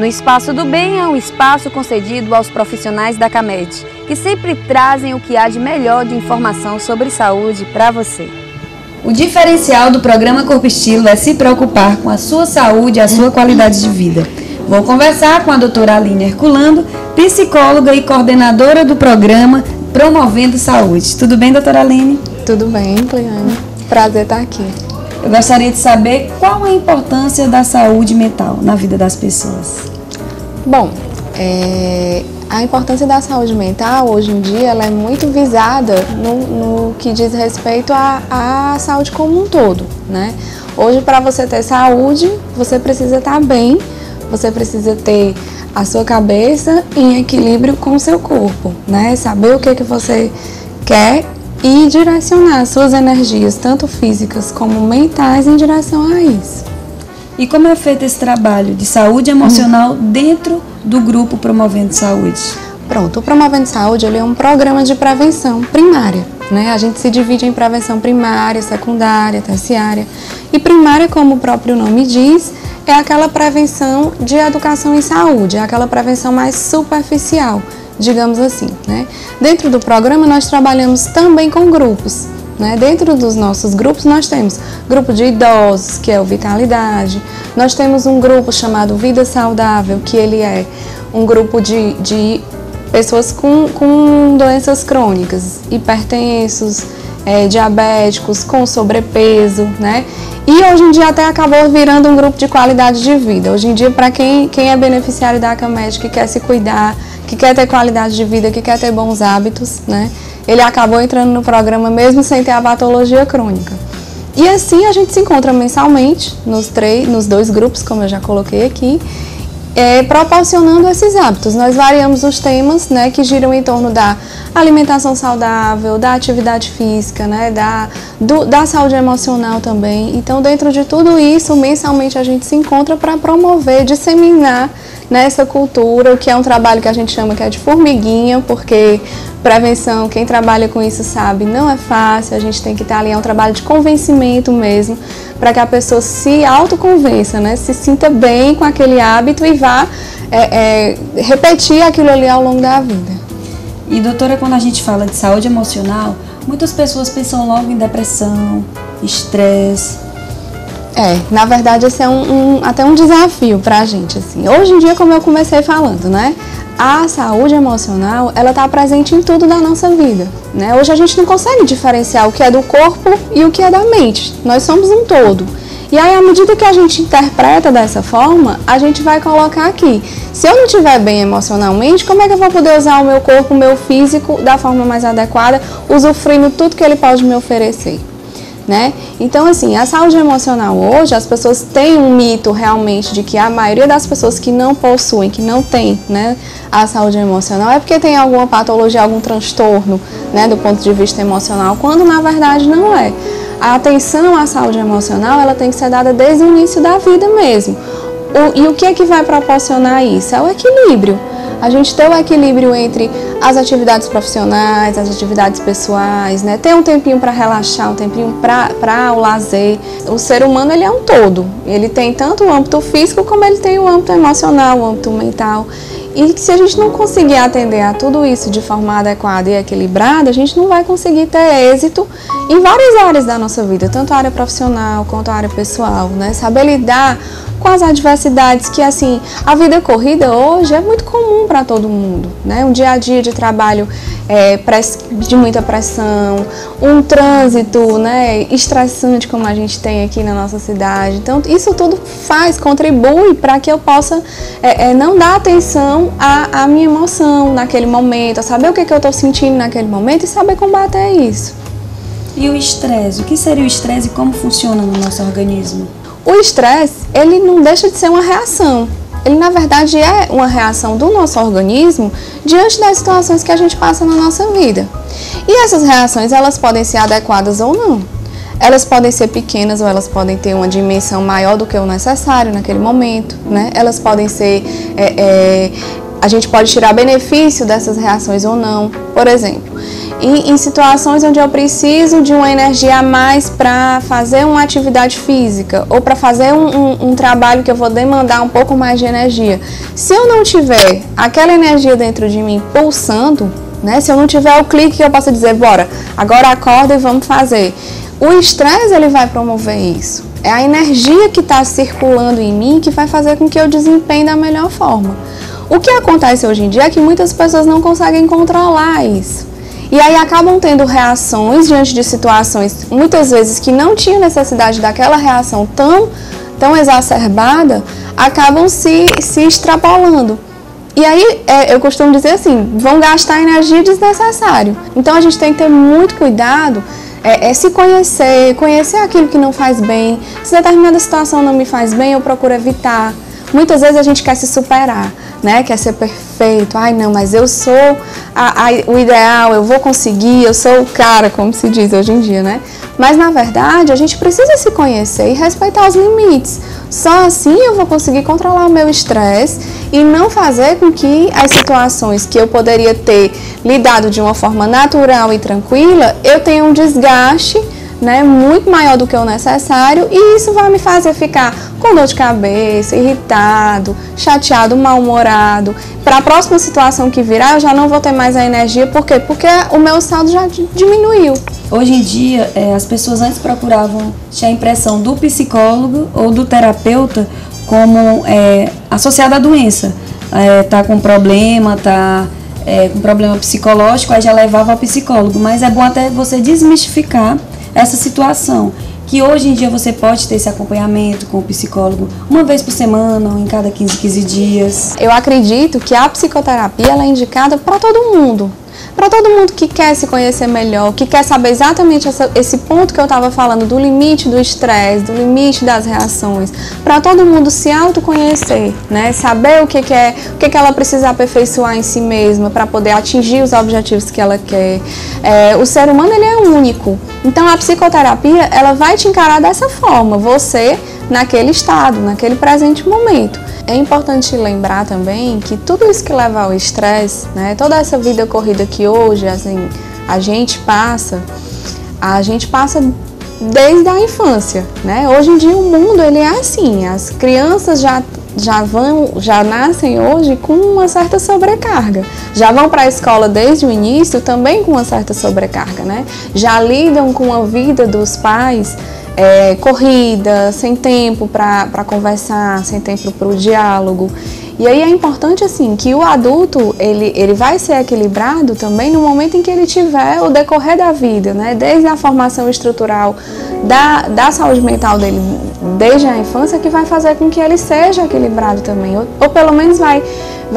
No Espaço do Bem é um espaço concedido aos profissionais da CAMED, que sempre trazem o que há de melhor de informação sobre saúde para você. O diferencial do programa Corpo Estilo é se preocupar com a sua saúde e a sua qualidade de vida. Vou conversar com a doutora Aline Herculano, psicóloga e coordenadora do programa Promovendo Saúde. Tudo bem, doutora Aline? Tudo bem, Cleane. Prazer estar aqui. Eu gostaria de saber qual a importância da saúde mental na vida das pessoas. Bom, a importância da saúde mental, hoje em dia, ela é muito visada no que diz respeito à saúde como um todo, né? Hoje, para você ter saúde, você precisa estar bem, você precisa ter a sua cabeça em equilíbrio com o seu corpo, né? Saber o que você quer e direcionar suas energias, tanto físicas como mentais, em direção a isso. E como é feito esse trabalho de saúde emocional dentro do grupo Promovendo Saúde? Pronto, o Promovendo Saúde ele é um programa de prevenção primária, né? A gente se divide em prevenção primária, secundária, terciária. E primária, como o próprio nome diz, é aquela prevenção de educação em saúde, é aquela prevenção mais superficial, digamos assim, né? Dentro do programa nós trabalhamos também com grupos, né? Dentro dos nossos grupos nós temos grupo de idosos, que é o Vitalidade, nós temos um grupo chamado Vida Saudável, que ele é um grupo de pessoas com doenças crônicas, hipertensos, diabéticos, com sobrepeso, né? E hoje em dia até acabou virando um grupo de qualidade de vida. Hoje em dia, para quem é beneficiário da CAMED, que quer se cuidar, que quer ter qualidade de vida, que quer ter bons hábitos, né? Ele acabou entrando no programa mesmo sem ter a patologia crônica. E assim a gente se encontra mensalmente nos dois grupos, como eu já coloquei aqui, proporcionando esses hábitos. Nós variamos os temas, né, que giram em torno da alimentação saudável, da atividade física, né, da saúde emocional também. Então, dentro de tudo isso, mensalmente a gente se encontra para promover, disseminar nessa cultura, o que é um trabalho que a gente chama que é de formiguinha, porque prevenção, quem trabalha com isso sabe, não é fácil, a gente tem que estar ali, é um trabalho de convencimento mesmo, para que a pessoa se autoconvença, né, se sinta bem com aquele hábito e vá repetir aquilo ali ao longo da vida. E doutora, quando a gente fala de saúde emocional, muitas pessoas pensam logo em depressão, estresse. Na verdade esse é até um desafio pra gente, assim. Hoje em dia, como eu comecei falando, né, a saúde emocional, ela está presente em tudo da nossa vida, né? Hoje a gente não consegue diferenciar o que é do corpo e o que é da mente. Nós somos um todo. E aí, à medida que a gente interpreta dessa forma, a gente vai colocar aqui. Se eu não estiver bem emocionalmente, como é que eu vou poder usar o meu corpo, o meu físico da forma mais adequada, usufruindo tudo que ele pode me oferecer? Né? Então, assim, a saúde emocional hoje, as pessoas têm um mito realmente de que a maioria das pessoas que não possuem, que não tem, né, a saúde emocional é porque tem alguma patologia, algum transtorno, né, do ponto de vista emocional, quando na verdade não é. A atenção à saúde emocional, ela tem que ser dada desde o início da vida mesmo. E o que é que vai proporcionar isso? É o equilíbrio. A gente ter o equilíbrio entre as atividades profissionais, as atividades pessoais, né? Ter um tempinho para relaxar, um tempinho para o lazer. O ser humano, ele é um todo. Ele tem tanto o âmbito físico como ele tem o âmbito emocional, o âmbito mental. E se a gente não conseguir atender a tudo isso de forma adequada e equilibrada, a gente não vai conseguir ter êxito em várias áreas da nossa vida, tanto a área profissional quanto a área pessoal, né? Saber lidar com as adversidades que, assim, a vida corrida hoje é muito comum para todo mundo, né? Um dia a dia de trabalho de muita pressão, um trânsito, né, estressante como a gente tem aqui na nossa cidade. Então, isso tudo contribui para que eu possa não dar atenção à minha emoção naquele momento, a saber o que eu estou sentindo naquele momento e saber combater isso. E o estresse? O que seria o estresse e como funciona no nosso organismo? O estresse, ele não deixa de ser uma reação. Ele, na verdade, é uma reação do nosso organismo diante das situações que a gente passa na nossa vida. E essas reações, elas podem ser adequadas ou não. Elas podem ser pequenas ou elas podem ter uma dimensão maior do que o necessário naquele momento, né? Elas podem ser a gente pode tirar benefício dessas reações ou não. Por exemplo, em situações onde eu preciso de uma energia a mais para fazer uma atividade física ou para fazer um trabalho que eu vou demandar um pouco mais de energia. Se eu não tiver aquela energia dentro de mim pulsando, né, se eu não tiver o clique que eu possa dizer, bora, agora acorda e vamos fazer. O estresse, ele vai promover isso. É a energia que está circulando em mim que vai fazer com que eu desempenhe da melhor forma. O que acontece hoje em dia é que muitas pessoas não conseguem controlar isso. E aí acabam tendo reações diante de situações, muitas vezes, que não tinham necessidade daquela reação tão exacerbada, acabam se extrapolando. E aí, eu costumo dizer assim, vão gastar energia desnecessário. Então, a gente tem que ter muito cuidado, se conhecer aquilo que não faz bem. Se determinada situação não me faz bem, eu procuro evitar. Muitas vezes a gente quer se superar, né? Quer ser perfeito. Ai, não, mas eu sou o ideal, eu vou conseguir, eu sou o cara, como se diz hoje em dia, né? Mas, na verdade, a gente precisa se conhecer e respeitar os limites. Só assim eu vou conseguir controlar o meu estresse e não fazer com que as situações que eu poderia ter lidado de uma forma natural e tranquila, eu tenha um desgaste, né, muito maior do que o necessário, e isso vai me fazer ficar com dor de cabeça, irritado, chateado, mal-humorado. Para a próxima situação que virar, eu já não vou ter mais a energia. Por quê? Porque o meu saldo já diminuiu. Hoje em dia, as pessoas antes procuravam ter a impressão do psicólogo ou do terapeuta como associado à doença. Tá com problema, com problema psicológico, aí já levava ao psicólogo. Mas é bom até você desmistificar essa situação, que hoje em dia você pode ter esse acompanhamento com o psicólogo uma vez por semana ou em cada 15 dias. Eu acredito que a psicoterapia ela é indicada para todo mundo. Para todo mundo que quer se conhecer melhor, que quer saber exatamente esse ponto que eu estava falando, do limite do estresse, do limite das reações, para todo mundo se autoconhecer, né? Saber o que ela precisa aperfeiçoar em si mesma para poder atingir os objetivos que ela quer. O ser humano ele é único, então a psicoterapia ela vai te encarar dessa forma, você naquele estado, naquele presente momento. É importante lembrar também que tudo isso que leva ao estresse, né, toda essa vida corrida que hoje assim, a gente passa desde a infância, né? Hoje em dia o mundo ele é assim, as crianças já nascem hoje com uma certa sobrecarga, já vão para a escola desde o início também com uma certa sobrecarga, né? Já lidam com a vida dos pais corrida, sem tempo para conversar, sem tempo para o diálogo. E aí é importante assim que o adulto ele vai ser equilibrado também no momento em que ele tiver o decorrer da vida, né? Desde a formação estrutural da saúde mental dele, desde a infância, que vai fazer com que ele seja equilibrado também, ou pelo menos vai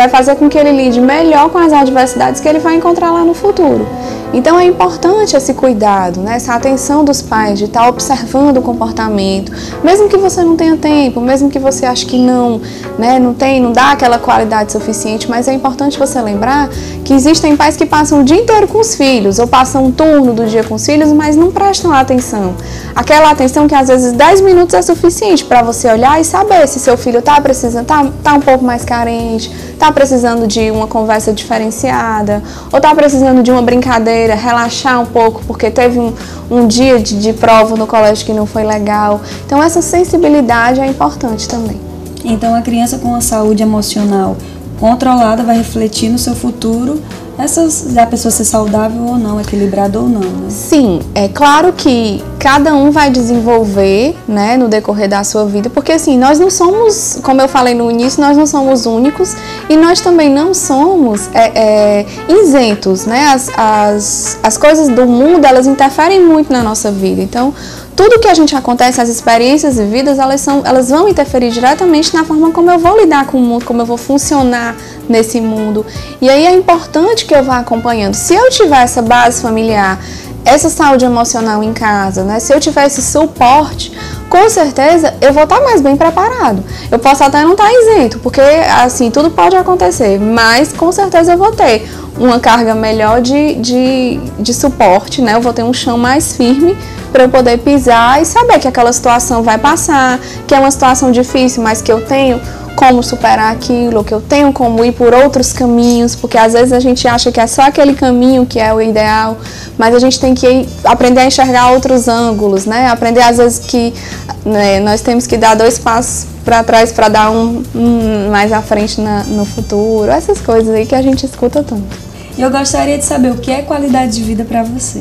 fazer com que ele lide melhor com as adversidades que ele vai encontrar lá no futuro. Então é importante esse cuidado, né? Essa atenção dos pais de estar observando o comportamento, mesmo que você não tenha tempo, mesmo que você ache que não dá aquela qualidade suficiente, mas é importante você lembrar que existem pais que passam o dia inteiro com os filhos, ou passam um turno do dia com os filhos, mas não prestam atenção. Aquela atenção que às vezes 10 minutos é suficiente para você olhar e saber se seu filho está precisando, tá um pouco mais carente, está precisando de uma conversa diferenciada, ou está precisando de uma brincadeira, relaxar um pouco porque teve um dia de prova no colégio que não foi legal. Então essa sensibilidade é importante também. Então a criança com a saúde emocional controlada vai refletir no seu futuro da pessoa ser saudável ou não, equilibrada ou não, né? Sim, é claro que cada um vai desenvolver, né, no decorrer da sua vida, porque assim, nós não somos, como eu falei no início, nós não somos únicos e nós também não somos isentos, né? As coisas do mundo, elas interferem muito na nossa vida, então tudo que a gente acontece, as experiências vividas, elas vão interferir diretamente na forma como eu vou lidar com o mundo, como eu vou funcionar nesse mundo. E aí é importante que eu vá acompanhando. Se eu tiver essa base familiar, essa saúde emocional em casa, né? Se eu tiver esse suporte, com certeza eu vou estar mais bem preparado. Eu posso até não estar isento, porque assim, tudo pode acontecer, mas com certeza eu vou ter uma carga melhor de suporte, né? Eu vou ter um chão mais firme para eu poder pisar e saber que aquela situação vai passar, que é uma situação difícil, mas que eu tenho como superar aquilo, que eu tenho como ir por outros caminhos, porque às vezes a gente acha que é só aquele caminho que é o ideal, mas a gente tem que aprender a enxergar outros ângulos, né? Aprender às vezes que nós temos que dar 2 passos para trás para dar um mais à frente no futuro, essas coisas aí que a gente escuta tanto. E eu gostaria de saber o que é qualidade de vida para você.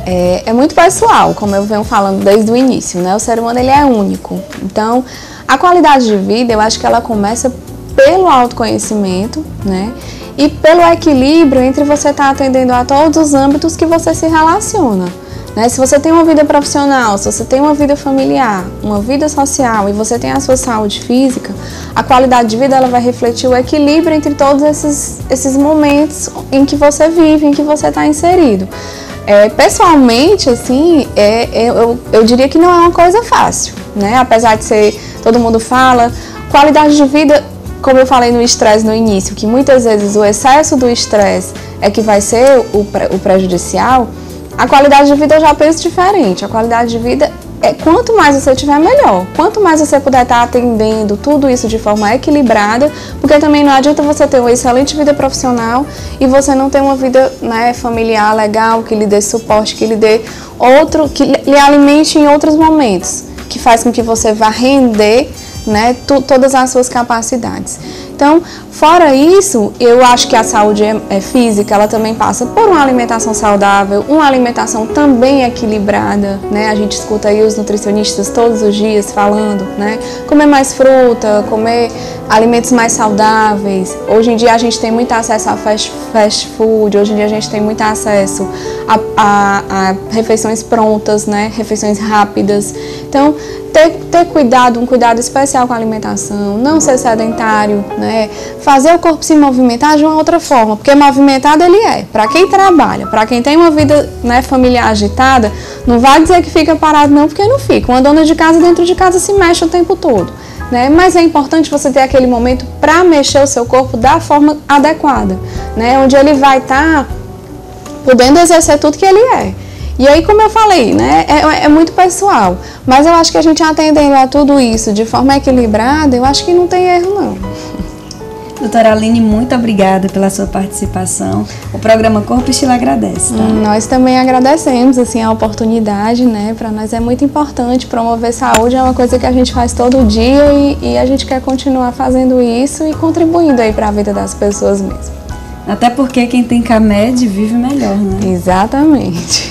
É muito pessoal, como eu venho falando desde o início, né? O ser humano ele é único, então a qualidade de vida, eu acho que ela começa pelo autoconhecimento, né? E pelo equilíbrio entre você estar atendendo a todos os âmbitos que você se relaciona, né? Se você tem uma vida profissional, se você tem uma vida familiar, uma vida social e você tem a sua saúde física, a qualidade de vida ela vai refletir o equilíbrio entre todos esses momentos em que você vive, em que você está inserido. Pessoalmente, assim, eu diria que não é uma coisa fácil, né? Apesar de ser, todo mundo fala, qualidade de vida, como eu falei no estresse no início, que muitas vezes o excesso do estresse é que vai ser o prejudicial, a qualidade de vida eu já penso diferente. A qualidade de vida quanto mais você tiver, melhor. Quanto mais você puder estar atendendo tudo isso de forma equilibrada, porque também não adianta você ter uma excelente vida profissional e você não ter uma vida, né, familiar legal, que lhe dê suporte, que lhe dê que lhe alimente em outros momentos, que faz com que você vá render, né, todas as suas capacidades. Então, fora isso, eu acho que a saúde física, ela também passa por uma alimentação saudável, uma alimentação também equilibrada, né? A gente escuta aí os nutricionistas todos os dias falando, né? Comer mais fruta, comer alimentos mais saudáveis. Hoje em dia a gente tem muito acesso a fast food, hoje em dia a gente tem muito acesso a refeições prontas, né? Refeições rápidas. Então, ter cuidado, um cuidado especial com a alimentação, não ser sedentário, né? Fazer o corpo se movimentar de uma outra forma, porque movimentado ele é. Para quem trabalha, para quem tem uma vida, né, familiar agitada, não vai dizer que fica parado não, porque não fica. Uma dona de casa dentro de casa se mexe o tempo todo, né? Mas é importante você ter aquele momento para mexer o seu corpo da forma adequada, né? Onde ele vai estar podendo exercer tudo que ele é. E aí, como eu falei, né, é muito pessoal, mas eu acho que a gente atendendo a tudo isso de forma equilibrada, eu acho que não tem erro, não. Doutora Aline, muito obrigada pela sua participação. O programa Corpo Estilo agradece. Tá? Nós também agradecemos assim, a oportunidade, né? Para nós é muito importante promover saúde, é uma coisa que a gente faz todo dia e a gente quer continuar fazendo isso e contribuindo aí para a vida das pessoas mesmo. Até porque quem tem CAMED vive melhor, né? Exatamente.